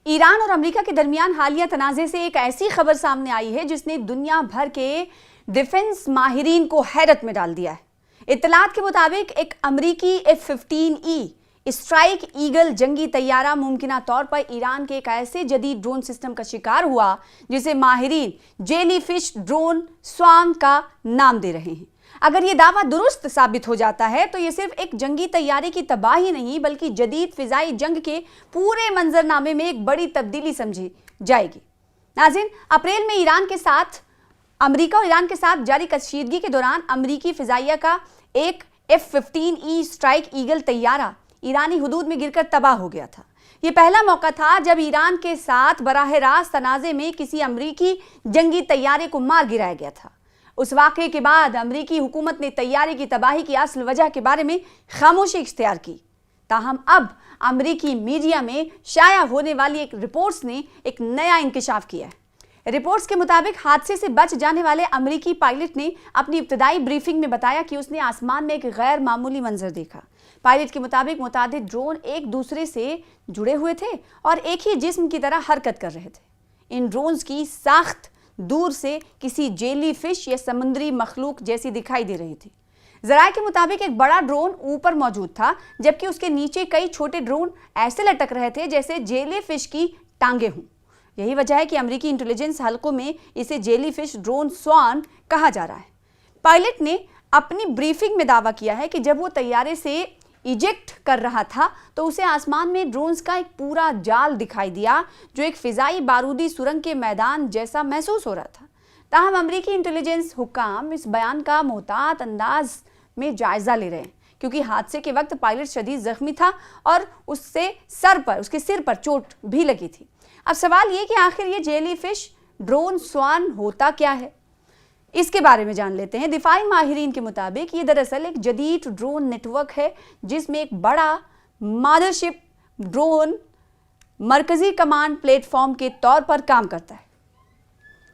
Iran और America के दरमियान हालिया तनाज़े से एक ऐसी खबर सामने आई है जिसने दुनिया भर के डिफेंस माहिरीन को हैरत में डाल दिया है। इत्तलात के मुताबिक एक अमेरिकी F-15E स्ट्राइक ईगल जंगी तैयारा मुमकिना तौर पर ईरान के एक ऐसे जदीद ड्रोन सिस्टम का शिकार हुआ जिसे माहिरीन जेलीफिश ड्रोन स्वार्म का नाम दे रहे हैं। अगर ये दावा दुरुस्त साबित हो जाता है तो ये सिर्फ एक जंगी तैयारी की तबाही नहीं बल्कि जदीद फिजाई जंग के पूरे मंजरनामे में एक बड़ी तब्दीली समझी जाएगी। नाज़रीन, अप्रैल में अमेरिका और ईरान के साथ जारी कशीदगी के दौरान अमेरिकी फिजाइया का एक F-15E स्ट्राइक ईगल तैयारा ईरानी हुदूद में गिरकर तबाह हो गया था। ये पहला मौका था जब ईरान के साथ बराह रास्त तनाज़े में किसी अमेरिकी जंगी तैयारे को मार गिराया गया था। उस वाक़े के बाद अमेरिकी हुकूमत ने तैयारी की तबाही की असल वजह के बारे में खामोशी इख्तियार की। ताहम अब अमेरिकी मीडिया में शाया होने वाली एक रिपोर्ट्स ने एक नया इंकशाफ किया है। रिपोर्ट्स के मुताबिक हादसे से बच जाने वाले अमेरिकी पायलट ने अपनी इब्तदाई ब्रीफिंग में बताया कि उसने आसमान में एक गैर मामूली मंजर देखा। पायलट के मुताबिक मुतादिद ड्रोन एक दूसरे से जुड़े हुए थे और एक ही जिस्म की तरह हरकत कर रहे थे। इन ड्रोन्स की साख्त दूर से किसी जेली फिश या समुद्री मखलूक जैसी दिखाई दे रही थी। ज़राए के मुताबिक एक बड़ा ड्रोन ऊपर मौजूद था जबकि उसके नीचे कई छोटे ड्रोन ऐसे लटक रहे थे जैसे जेली फिश की टांगे हों। यही वजह है कि अमेरिकी इंटेलिजेंस हलकों में इसे जेली फिश ड्रोन स्वार्म कहा जा रहा है। पायलट ने अपनी ब्रीफिंग में दावा किया है कि जब वो तैयारे से इजेक्ट कर रहा था तो उसे आसमान में ड्रोन्स का एक पूरा जाल दिखाई दिया जो एक फिजाई बारूदी सुरंग के मैदान जैसा महसूस हो रहा था। ताहम अमेरिकी इंटेलिजेंस हुक्काम इस बयान का मोहतात अंदाज में जायजा ले रहे हैं क्योंकि हादसे के वक्त पायलट शदीद जख्मी था और उसके सिर पर चोट भी लगी थी। अब सवाल ये कि आखिर ये जेली फिश ड्रोन स्वार्म होता क्या है, इसके बारे में जान लेते हैं। दिफाई माहिरीन के मुताबिक ये दरअसल एक जदीद ड्रोन नेटवर्क है जिसमें एक बड़ा मदरशिप ड्रोन मरकजी कमांड प्लेटफॉर्म के तौर पर काम करता है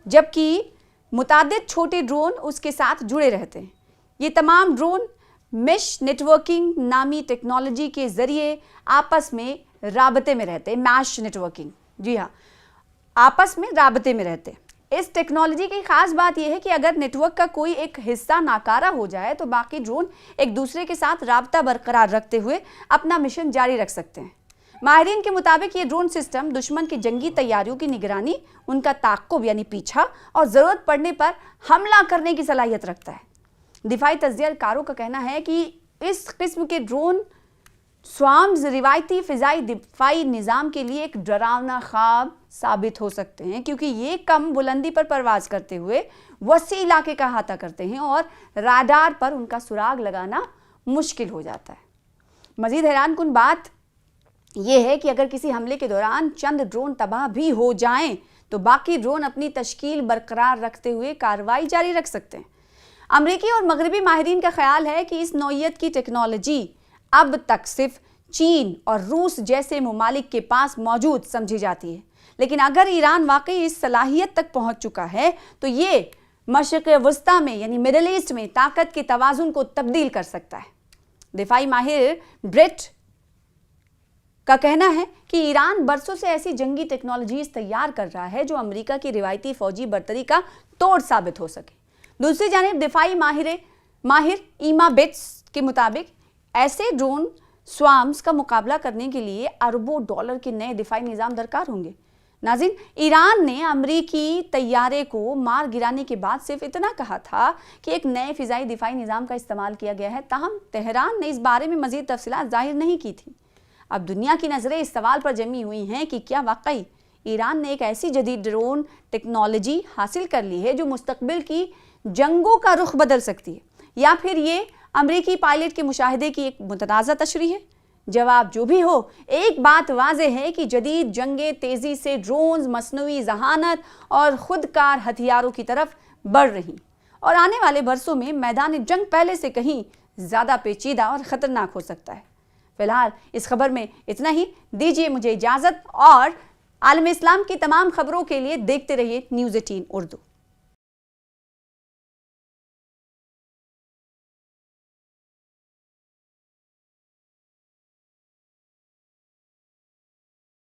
जबकि मुतादिद छोटे ड्रोन उसके साथ जुड़े रहते हैं। ये तमाम ड्रोन मेश नेटवर्किंग नामी टेक्नोलॉजी के जरिए आपस में राबते में रहते हैं। मैश नेटवर्किंग, जी हाँ, आपस में राबते में रहते हैं। इस टेक्नोलॉजी की खास बात यह है कि अगर नेटवर्क का कोई एक हिस्सा नाकारा हो जाए तो बाकी ड्रोन एक दूसरे के साथ राबता बरकरार रखते हुए अपना मिशन जारी रख सकते हैं। माहिरीन के मुताबिक ये ड्रोन सिस्टम दुश्मन की जंगी तैयारियों की निगरानी, उनका ताक़ुब यानी पीछा और ज़रूरत पड़ने पर हमला करने की सलाहियत रखता है। दिफाई तज्ज़ियाकारों का कहना है कि इस किस्म के ड्रोन स्वार्म्स रिवायती फिजाई दिफाई निज़ाम के लिए एक डरावना ख्वाब साबित हो सकते हैं क्योंकि ये कम बुलंदी पर परवाज करते हुए वसी इलाके का अहाता करते हैं और राडार पर उनका सुराग लगाना मुश्किल हो जाता है। मज़ीद हैरानकुन बात यह है कि अगर किसी हमले के दौरान चंद ड्रोन तबाह भी हो जाएं तो बाकी ड्रोन अपनी तश्कील बरकरार रखते हुए कार्रवाई जारी रख सकते हैं। अमरीकी और मगरबी माहिरीन का ख्याल है कि इस नौइयत की टेक्नोलॉजी अब तक सिर्फ चीन और रूस जैसे ममालिक के पास मौजूद समझी जाती है, लेकिन अगर ईरान वाकई इस सलाहियत तक पहुंच चुका है तो ये मशरिक़ वस्ता में यानी मिडिल ईस्ट में ताकत के तवाज़ुन को तब्दील कर सकता है। दिफाई माहिर ब्रेट का कहना है कि ईरान बरसों से ऐसी जंगी टेक्नोलॉजीज तैयार कर रहा है जो अमेरिका की रिवायती फौजी बर्तरी का तोड़ साबित हो सके। दूसरी जानिब दिफाई माहिर ईमा बेट्स के मुताबिक ऐसे ड्रोन स्वार्म्स का मुकाबला करने के लिए अरबों डॉलर के नए दिफाई निज़ाम दरकार होंगे। नाज़रीन, ईरान ने अमरीकी तैयारे को मार गिराने के बाद सिर्फ इतना कहा था कि एक नए फिजाई दिफाई निज़ाम का इस्तेमाल किया गया है। ताहम तेहरान ने इस बारे में मज़ीद तफसीलात जाहिर नहीं की थी। अब दुनिया की नज़रें इस सवाल पर जमी हुई हैं कि क्या वाकई ईरान ने एक ऐसी जदीद ड्रोन टेक्नोलॉजी हासिल कर ली है जो मुस्तकबिल की जंगों का रुख बदल सकती है, या फिर ये अमरीकी पायलट के मुशाहिदे की एक मुतनाज़ा तशरीह है। जवाब जो भी हो, एक बात वाज़ेह है कि जदीद जंगें तेज़ी से ड्रोन्स, मसनूई जहानत और खुदकार हथियारों की तरफ बढ़ रही और आने वाले बरसों में मैदान जंग पहले से कहीं ज़्यादा पेचीदा और ख़तरनाक हो सकता है। फ़िलहाल इस खबर में इतना ही। दीजिए मुझे इजाज़त और आलम इस्लाम की तमाम खबरों के लिए देखते रहिए न्यूज़ 18 उर्दू।